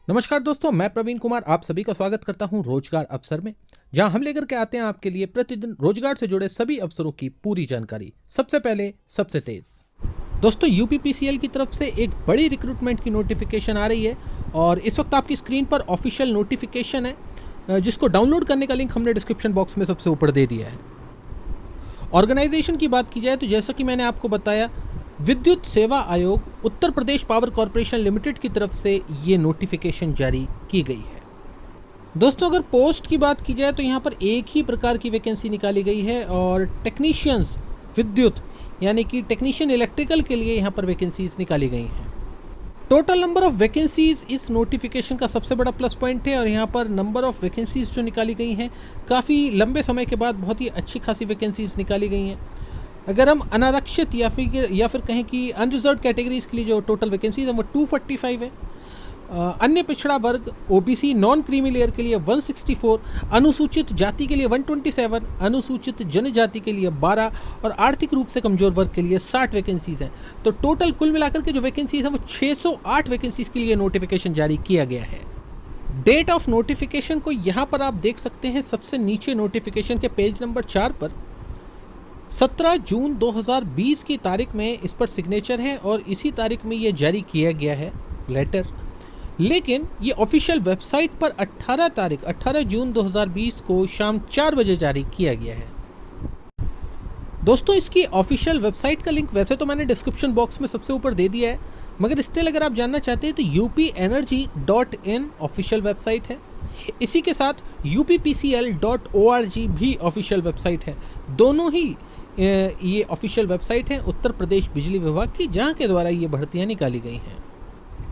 नमस्कार दोस्तों, मैं प्रवीण कुमार आप सभी का स्वागत करता हूं रोजगार अवसर में, जहां हम लेकर के आते हैं आपके लिए प्रतिदिन रोजगार से जुड़े सभी अवसरों की पूरी जानकारी। सबसे पहले सबसे तेज दोस्तों, यूपीपीसीएल की तरफ से एक बड़ी रिक्रूटमेंट की नोटिफिकेशन आ रही है और इस वक्त आपकी स्क्रीन पर ऑफिशियल नोटिफिकेशन है, जिसको डाउनलोड करने का लिंक हमने डिस्क्रिप्शन बॉक्स में सबसे ऊपर दे दिया है। ऑर्गेनाइजेशन की बात की जाए तो जैसा कि मैंने आपको बताया, विद्युत सेवा आयोग Uttar Pradesh power corporation limited की तरफ से ये नोटिफिकेशन जारी की गई है। दोस्तों, अगर पोस्ट की बात की जाए तो यहाँ पर एक ही प्रकार की वैकेंसी निकाली गई है और टेक्नीशियंस विद्युत यानी कि टेक्नीशियन इलेक्ट्रिकल के लिए यहाँ पर वैकेंसीज निकाली गई हैं। टोटल नंबर ऑफ वैकेंसीज इस नोटिफिकेशन का सबसे बड़ा प्लस पॉइंट है और यहाँ पर नंबर ऑफ वैकेंसीज जो निकाली गई हैं काफ़ी लंबे समय के बाद बहुत ही अच्छी खासी वैकेंसीज निकाली गई हैं। अगर हम अनारक्षित या फिर कहें कि अनरिजर्व कैटेगरीज के लिए जो टोटल वैकेंसीज है वो 245 है। अन्य पिछड़ा वर्ग ओबीसी नॉन क्रीमी लेयर के लिए 164, अनुसूचित जाति के लिए 127, अनुसूचित जनजाति के लिए 12 और आर्थिक रूप से कमजोर वर्ग के लिए 60 वैकेंसीज हैं। तो टोटल कुल मिलाकर के जो वैकेंसीज हैं वो 608 वैकेंसीज के लिए नोटिफिकेशन जारी किया गया है। डेट ऑफ नोटिफिकेशन को यहाँ पर आप देख सकते हैं, सबसे नीचे नोटिफिकेशन के पेज नंबर 4 पर 17 जून 2020 की तारीख में इस पर सिग्नेचर है और इसी तारीख में ये जारी किया गया है लेटर। लेकिन ये ऑफिशियल वेबसाइट पर 18 जून 2020 को शाम 4 बजे जारी किया गया है। दोस्तों, इसकी ऑफिशियल वेबसाइट का लिंक वैसे तो मैंने डिस्क्रिप्शन बॉक्स में सबसे ऊपर दे दिया है, मगर स्टिल अगर आप जानना चाहते हैं तो upenergy.in ऑफिशियल वेबसाइट है। इसी के साथ uppcl.org भी ऑफिशियल वेबसाइट है। दोनों ही ये ऑफिशियल वेबसाइट है उत्तर प्रदेश बिजली विभाग की, जहां के द्वारा ये भर्तियां निकाली गई हैं।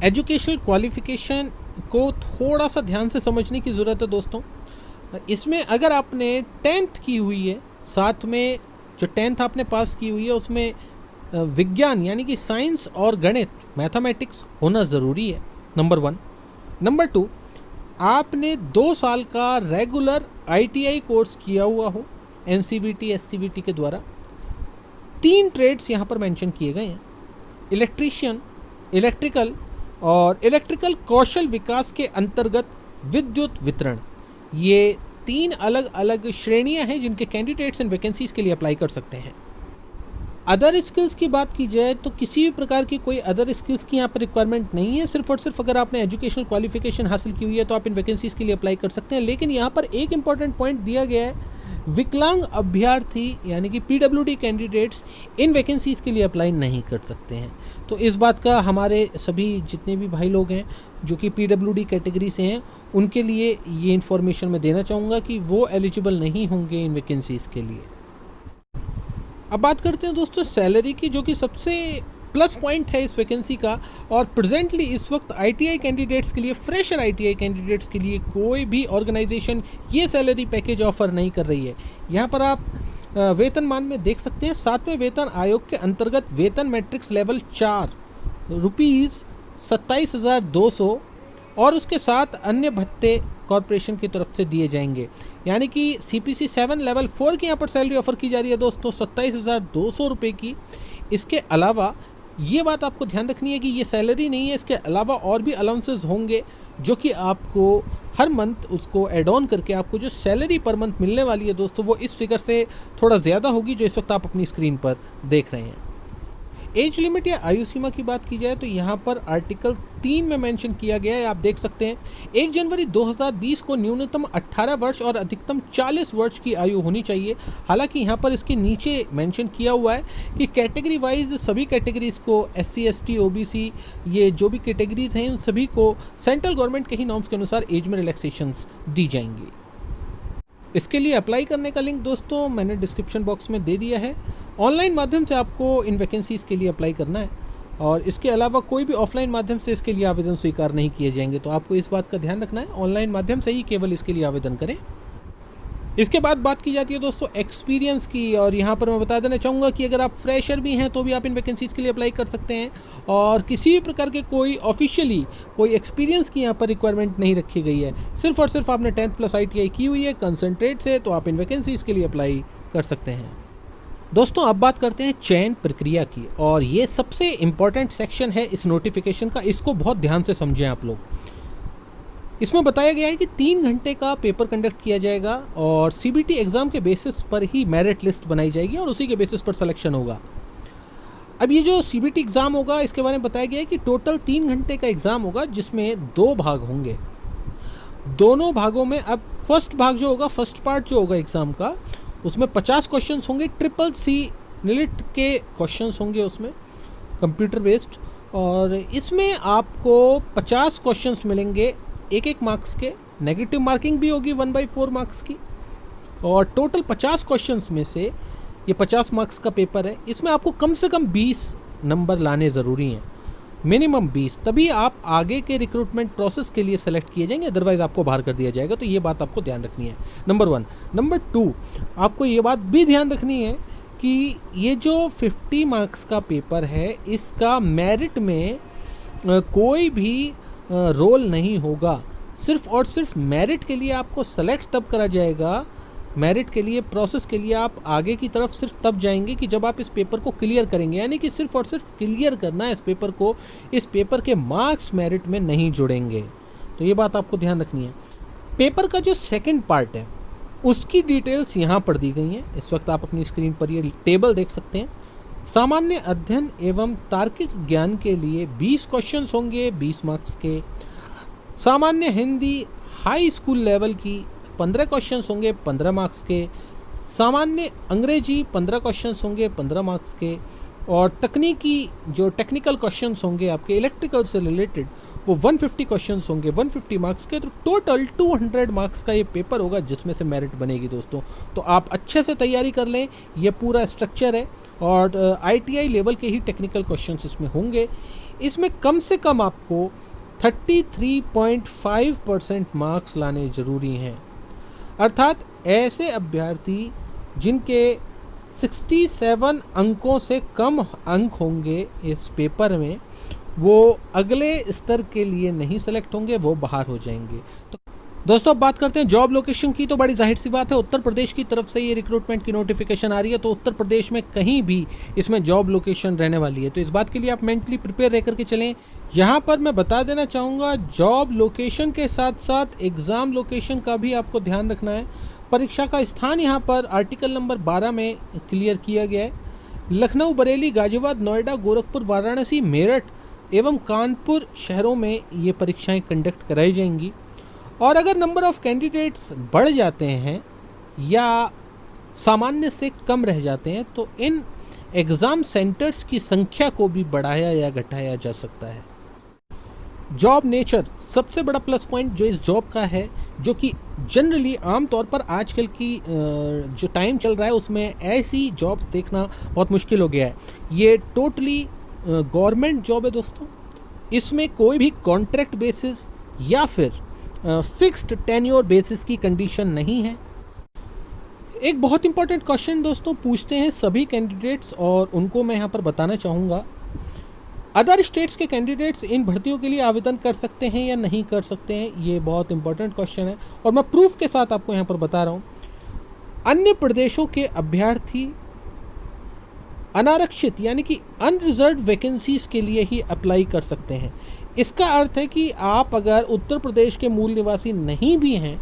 एजुकेशनल क्वालिफिकेशन को थोड़ा सा ध्यान से समझने की ज़रूरत है दोस्तों। इसमें अगर आपने 10th की हुई है, साथ में जो 10th आपने पास की हुई है उसमें विज्ञान यानी कि साइंस और गणित मैथमेटिक्स होना ज़रूरी है, नंबर 1। नंबर 2, आपने 2 साल का रेगुलर ITI कोर्स किया हुआ हो NCVT SCVT के द्वारा। 3 ट्रेड्स यहाँ पर मेंशन किए गए हैं, इलेक्ट्रीशियन, इलेक्ट्रिकल और इलेक्ट्रिकल कौशल विकास के अंतर्गत विद्युत वितरण। ये 3 अलग अलग श्रेणियां हैं जिनके कैंडिडेट्स इन वैकेंसीज के लिए अप्लाई कर सकते हैं। अदर स्किल्स की बात की जाए तो किसी भी प्रकार की कोई अदर स्किल्स की यहाँ पर रिक्वायरमेंट नहीं है। सिर्फ और सिर्फ अगर आपने एजुकेशनल क्वालिफिकेशन हासिल की हुई है तो आप इन वैकेंसीज के लिए अप्लाई कर सकते हैं। लेकिन यहाँ पर एक इंपॉर्टेंट पॉइंट दिया गया है, विकलांग अभ्यर्थी यानी कि PWD कैंडिडेट्स इन वैकेंसीज के लिए अप्लाई नहीं कर सकते हैं। तो इस बात का हमारे सभी जितने भी भाई लोग हैं जो कि PWD कैटेगरी से हैं उनके लिए ये इन्फॉर्मेशन मैं देना चाहूँगा कि वो एलिजिबल नहीं होंगे इन वैकेंसीज के लिए। अब बात करते हैं दोस्तों सैलरी की, जो कि सबसे प्लस पॉइंट है इस वैकेंसी का। और प्रेजेंटली इस वक्त ITI कैंडिडेट्स के लिए, फ्रेशर ITI कैंडिडेट्स के लिए कोई भी ऑर्गेनाइजेशन ये सैलरी पैकेज ऑफर नहीं कर रही है। यहाँ पर आप वेतनमान में देख सकते हैं, 7वें वेतन आयोग के अंतर्गत वेतन मैट्रिक्स लेवल 4 ₹27,200 और उसके साथ अन्य भत्ते कॉरपोरेशन की तरफ से दिए जाएंगे। यानी कि CPC 7 लेवल 4 की यहाँ पर सैलरी ऑफर की जा रही है दोस्तों 27,200 रुपये की। इसके अलावा ये बात आपको ध्यान रखनी है कि ये सैलरी नहीं है, इसके अलावा और भी अलाउंसेस होंगे जो कि आपको हर मंथ उसको ऐड ऑन करके आपको जो सैलरी पर मंथ मिलने वाली है दोस्तों वो इस फिगर से थोड़ा ज़्यादा होगी जो इस वक्त आप अपनी स्क्रीन पर देख रहे हैं। एज लिमिट या आयु सीमा की बात की जाए तो यहाँ पर आर्टिकल 3 में मेंशन किया गया है, आप देख सकते हैं 1 जनवरी 2020 को न्यूनतम 18 वर्ष और अधिकतम 40 वर्ष की आयु होनी चाहिए। हालांकि यहाँ पर इसके नीचे मेंशन किया हुआ है कि कैटेगरी वाइज सभी कैटेगरीज को SC ST OBC ये जो भी कैटेगरीज हैं उन सभी को सेंट्रल गवर्नमेंट के ही नॉर्म्स के अनुसार एज में रिलैक्सेशंस दी जाएंगी। इसके लिए अप्लाई करने का लिंक दोस्तों मैंने डिस्क्रिप्शन बॉक्स में दे दिया है। ऑनलाइन माध्यम से आपको इन वैकेंसीज़ के लिए अप्लाई करना है और इसके अलावा कोई भी ऑफलाइन माध्यम से इसके लिए आवेदन स्वीकार नहीं किए जाएंगे। तो आपको इस बात का ध्यान रखना है, ऑनलाइन माध्यम से ही केवल इसके लिए आवेदन करें। इसके बाद बात की जाती है दोस्तों एक्सपीरियंस की, और यहाँ पर मैं बता देना चाहूँगा कि अगर आप फ्रेशर भी हैं तो भी आप इन वैकेंसीज़ के लिए अप्लाई कर सकते हैं और किसी भी प्रकार के कोई ऑफिशियली कोई एक्सपीरियंस की यहाँ पर रिक्वायरमेंट नहीं रखी गई है। सिर्फ और सिर्फ आपने 10th प्लस ITI की हुई है कंसंट्रेट से तो आप इन वैकेंसीज़ के लिए अप्लाई कर सकते हैं। दोस्तों अब बात करते हैं चयन प्रक्रिया की, और ये सबसे इम्पॉर्टेंट सेक्शन है इस नोटिफिकेशन का, इसको बहुत ध्यान से समझें आप लोग। इसमें बताया गया है कि 3 घंटे का पेपर कंडक्ट किया जाएगा और सीबीटी एग्ज़ाम के बेसिस पर ही मेरिट लिस्ट बनाई जाएगी और उसी के बेसिस पर सिलेक्शन होगा। अब ये जो सीबीटी एग्ज़ाम होगा इसके बारे में बताया गया है कि टोटल 3 घंटे का एग्ज़ाम होगा जिसमें 2 भाग होंगे। दोनों भागों में अब फर्स्ट भाग जो होगा, फर्स्ट पार्ट जो होगा एग्ज़ाम का, उसमें 50 क्वेश्चन होंगे, ट्रिपल सी नीट के क्वेश्चन होंगे उसमें, कंप्यूटर बेस्ड। और इसमें आपको 50 क्वेश्चंस मिलेंगे 1-1 मार्क्स के, नेगेटिव मार्किंग भी होगी 1/4 मार्क्स की। और टोटल 50 क्वेश्चंस में से ये 50 मार्क्स का पेपर है, इसमें आपको कम से कम 20 नंबर लाने ज़रूरी हैं, मिनिमम 20, तभी आप आगे के रिक्रूटमेंट प्रोसेस के लिए सेलेक्ट किए जाएंगे, अदरवाइज़ आपको बाहर कर दिया जाएगा। तो ये बात आपको ध्यान रखनी है, नंबर 1। नंबर 2, आपको ये बात भी ध्यान रखनी है कि ये जो 50 मार्क्स का पेपर है इसका मेरिट में कोई भी रोल नहीं होगा। सिर्फ और सिर्फ मेरिट के लिए आपको सेलेक्ट तब करा जाएगा, मेरिट के लिए प्रोसेस के लिए आप आगे की तरफ सिर्फ तब जाएंगे कि जब आप इस पेपर को क्लियर करेंगे, यानी कि सिर्फ और सिर्फ क्लियर करना है इस पेपर को, इस पेपर के मार्क्स मेरिट में नहीं जुड़ेंगे। तो ये बात आपको ध्यान रखनी है। पेपर का जो सेकंड पार्ट है उसकी डिटेल्स यहाँ पर दी गई हैं। इस वक्त आप अपनी स्क्रीन पर ये टेबल देख सकते हैं। सामान्य अध्ययन एवं तार्किक ज्ञान के लिए 20 क्वेश्चंस होंगे 20 मार्क्स के। सामान्य हिंदी हाई स्कूल लेवल की 15 क्वेश्चंस होंगे 15 मार्क्स के। सामान्य अंग्रेजी 15 क्वेश्चंस होंगे 15 मार्क्स के। और तकनीकी जो टेक्निकल क्वेश्चंस होंगे आपके इलेक्ट्रिकल से रिलेटेड, वो 150 क्वेश्चंस होंगे 150 मार्क्स के। तो टोटल 200 मार्क्स का ये पेपर होगा जिसमें से मेरिट बनेगी दोस्तों। तो आप अच्छे से तैयारी कर लें, ये पूरा स्ट्रक्चर है। और ITI लेवल के ही टेक्निकल क्वेश्चंस इसमें होंगे। इसमें कम से कम आपको 33.5% मार्क्स लाने ज़रूरी हैं, अर्थात ऐसे अभ्यर्थी जिनके 67 अंकों से कम अंक होंगे इस पेपर में, वो अगले स्तर के लिए नहीं सेलेक्ट होंगे, वो बाहर हो जाएंगे। तो दोस्तों अब बात करते हैं जॉब लोकेशन की। तो बड़ी जाहिर सी बात है, उत्तर प्रदेश की तरफ से ये रिक्रूटमेंट की नोटिफिकेशन आ रही है, तो उत्तर प्रदेश में कहीं भी इसमें जॉब लोकेशन रहने वाली है। तो इस बात के लिए आप मेंटली प्रिपेयर रह करके चलें। यहाँ पर मैं बता देना चाहूँगा, जॉब लोकेशन के साथ साथ एग्ज़ाम लोकेशन का भी आपको ध्यान रखना है। परीक्षा का स्थान यहाँ पर आर्टिकल नंबर 12 में क्लियर किया गया है। लखनऊ, बरेली, गाजियाबाद, नोएडा, गोरखपुर, वाराणसी, मेरठ एवं कानपुर शहरों में ये परीक्षाएं कंडक्ट कराई जाएंगी। और अगर नंबर ऑफ़ कैंडिडेट्स बढ़ जाते हैं या सामान्य से कम रह जाते हैं तो इन एग्ज़ाम सेंटर्स की संख्या को भी बढ़ाया या घटाया जा सकता है। जॉब नेचर सबसे बड़ा प्लस पॉइंट जो इस जॉब का है, जो कि जनरली आमतौर पर आजकल की जो टाइम चल रहा है उसमें ऐसी जॉब्स देखना बहुत मुश्किल हो गया है। ये टोटली गवर्नमेंट जॉब है दोस्तों। इसमें कोई भी कॉन्ट्रैक्ट बेसिस या फिर फिक्स्ड टेन्योर बेसिस की कंडीशन नहीं है। एक बहुत इंपॉर्टेंट क्वेश्चन दोस्तों पूछते हैं सभी कैंडिडेट्स, और उनको मैं यहाँ पर बताना चाहूँगा, अदर स्टेट्स के कैंडिडेट्स इन भर्तियों के लिए आवेदन कर सकते हैं या नहीं कर सकते हैं? ये बहुत इंपॉर्टेंट क्वेश्चन है और मैं प्रूफ के साथ आपको यहाँ पर बता रहा हूँ। अन्य प्रदेशों के अभ्यर्थी अनारक्षित यानी कि अनरिजर्व वैकेंसीज के लिए ही अप्लाई कर सकते हैं। इसका अर्थ है कि आप अगर उत्तर प्रदेश के मूल निवासी नहीं भी हैं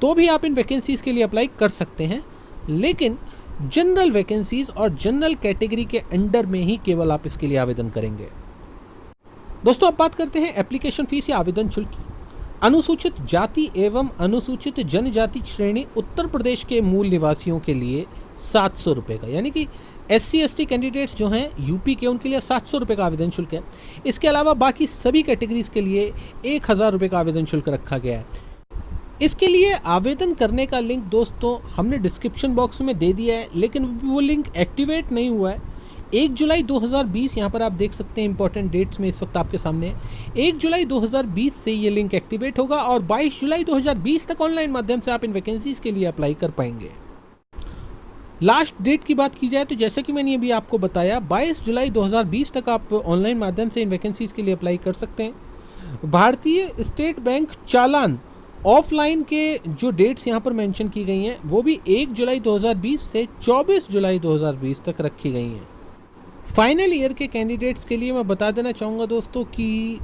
तो भी आप इन वैकेंसीज़ के लिए अप्लाई कर सकते हैं, लेकिन जनरल वैकेंसीज़ और जनरल कैटेगरी के अंडर में ही केवल आप इसके लिए आवेदन करेंगे। दोस्तों अब बात करते हैं एप्लीकेशन फ़ीस या आवेदन शुल्क की। अनुसूचित जाति एवं अनुसूचित जनजाति श्रेणी उत्तर प्रदेश के मूल निवासियों के लिए 700 रुपये का, यानी कि SC/ST कैंडिडेट्स जो हैं यूपी के, उनके लिए 700 रुपये का आवेदन शुल्क है। इसके अलावा बाकी सभी कैटेगरीज़ के लिए 1000 रुपये का आवेदन शुल्क रखा गया है। इसके लिए आवेदन करने का लिंक दोस्तों हमने डिस्क्रिप्शन बॉक्स में दे दिया है, लेकिन वो लिंक एक्टिवेट नहीं हुआ है। 1 जुलाई 2020 यहाँ पर आप देख सकते हैं, इंपॉर्टेंट डेट्स में इस वक्त आपके सामने 1 जुलाई 2020 से ये लिंक एक्टिवेट होगा और 22 जुलाई 2020 तक ऑनलाइन माध्यम से आप इन वैकेंसीज़ के लिए अप्लाई कर पाएंगे। लास्ट डेट की बात की जाए तो जैसे कि मैंने अभी आपको बताया, 22 जुलाई 2020 तक आप ऑनलाइन माध्यम से इन वैकेंसीज़ के लिए अप्लाई कर सकते हैं। भारतीय स्टेट बैंक चालान ऑफलाइन के जो डेट्स यहाँ पर मेंशन की गई हैं वो भी 1 जुलाई 2020 से 24 जुलाई 2020 तक रखी गई हैं। फाइनल ईयर के कैंडिडेट्स के लिए मैं बता देना चाहूँगा दोस्तों कि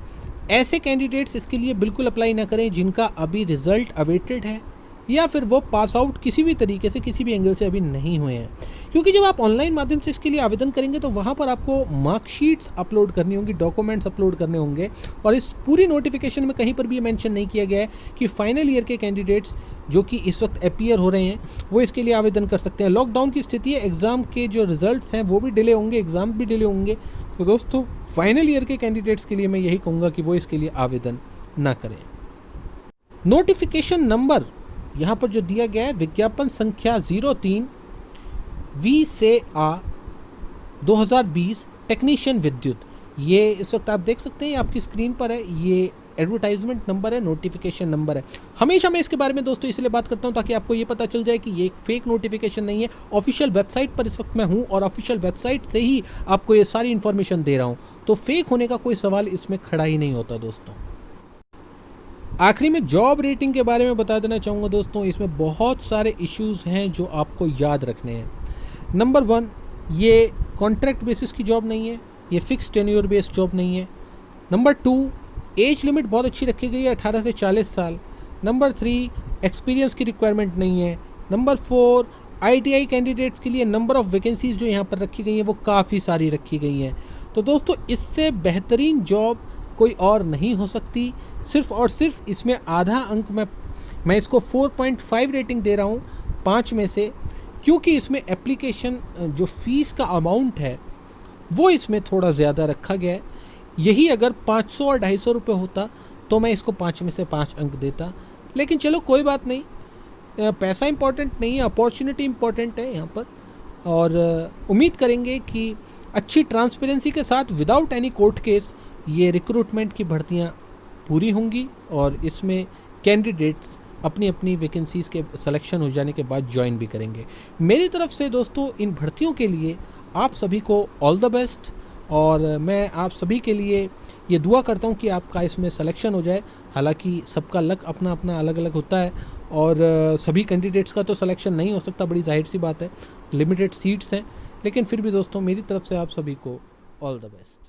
ऐसे कैंडिडेट्स इसके लिए बिल्कुल अप्लाई ना करें जिनका अभी रिजल्ट अवेटेड है या फिर वो पास आउट किसी भी तरीके से किसी भी एंगल से अभी नहीं हुए हैं, क्योंकि जब आप ऑनलाइन माध्यम से इसके लिए आवेदन करेंगे तो वहाँ पर आपको मार्कशीट्स अपलोड करनी होंगी, डॉक्यूमेंट्स अपलोड करने होंगे। और इस पूरी नोटिफिकेशन में कहीं पर भी ये मेंशन नहीं किया गया है कि फाइनल ईयर के कैंडिडेट्स जो कि इस वक्त अपीयर हो रहे हैं वो इसके लिए आवेदन कर सकते हैं। लॉकडाउन की स्थिति है, एग्ज़ाम के जो रिजल्ट्स हैं वो भी डिले होंगे, एग्ज़ाम भी डिले होंगे। तो दोस्तों फाइनल ईयर के कैंडिडेट्स के लिए मैं यही कहूँगा कि वो इसके लिए आवेदन ना करें। नोटिफिकेशन नंबर यहाँ पर जो दिया गया है, विज्ञापन संख्या 03 वी से आ 2020 टेक्नीशियन विद्युत, ये इस वक्त आप देख सकते हैं आपकी स्क्रीन पर है। ये एडवर्टाइजमेंट नंबर है, नोटिफिकेशन नंबर है। हमेशा मैं इसके बारे में दोस्तों इसलिए बात करता हूँ ताकि आपको ये पता चल जाए कि ये एक फेक नोटिफिकेशन नहीं है। ऑफिशियल वेबसाइट पर इस वक्त मैं हूँ और ऑफिशियल वेबसाइट से ही आपको ये सारी इन्फॉर्मेशन दे रहा हूँ, तो फेक होने का कोई सवाल इसमें खड़ा ही नहीं होता दोस्तों। आखिरी में जॉब रेटिंग के बारे में बता देना चाहूँगा दोस्तों, इसमें बहुत सारे इश्यूज़ हैं जो आपको याद रखने हैं। नंबर 1, ये कॉन्ट्रैक्ट बेसिस की जॉब नहीं है, ये फिक्स टेन्योर बेस्ड जॉब नहीं है। नंबर 2, एज लिमिट बहुत अच्छी रखी गई है, 18 से 40 साल। नंबर 3, एक्सपीरियंस की रिक्वायरमेंट नहीं है। नंबर 4, ITI कैंडिडेट्स के लिए नंबर ऑफ़ वैकेंसीज़ जो यहाँ पर रखी गई हैं वो काफ़ी सारी रखी गई हैं। तो दोस्तों इससे बेहतरीन जॉब कोई और नहीं हो सकती। सिर्फ और सिर्फ इसमें आधा अंक मैं इसको 4.5 रेटिंग दे रहा हूँ 5 में से, क्योंकि इसमें एप्लीकेशन जो फ़ीस का अमाउंट है वो इसमें थोड़ा ज़्यादा रखा गया है। यही अगर 500 और 250 रुपये होता तो मैं इसको 5 में से 5 अंक देता, लेकिन चलो कोई बात नहीं, पैसा इम्पोर्टेंट नहीं है, अपॉर्चुनिटी इम्पोर्टेंट है यहाँ पर। और उम्मीद करेंगे कि अच्छी ट्रांसपेरेंसी के साथ विदाउट एनी कोर्ट केस ये रिक्रूटमेंट की भर्तियाँ पूरी होंगी और इसमें कैंडिडेट्स अपनी अपनी वैकेंसीज़ के सिलेक्शन हो जाने के बाद ज्वाइन भी करेंगे। मेरी तरफ से दोस्तों इन भर्तियों के लिए आप सभी को ऑल द बेस्ट, और मैं आप सभी के लिए ये दुआ करता हूँ कि आपका इसमें सिलेक्शन हो जाए। हालांकि सबका लक अपना अपना अलग अलग होता है और सभी कैंडिडेट्स का तो सिलेक्शन नहीं हो सकता, बड़ी जाहिर सी बात है, लिमिटेड सीट्स हैं। लेकिन फिर भी दोस्तों मेरी तरफ से आप सभी को ऑल द बेस्ट।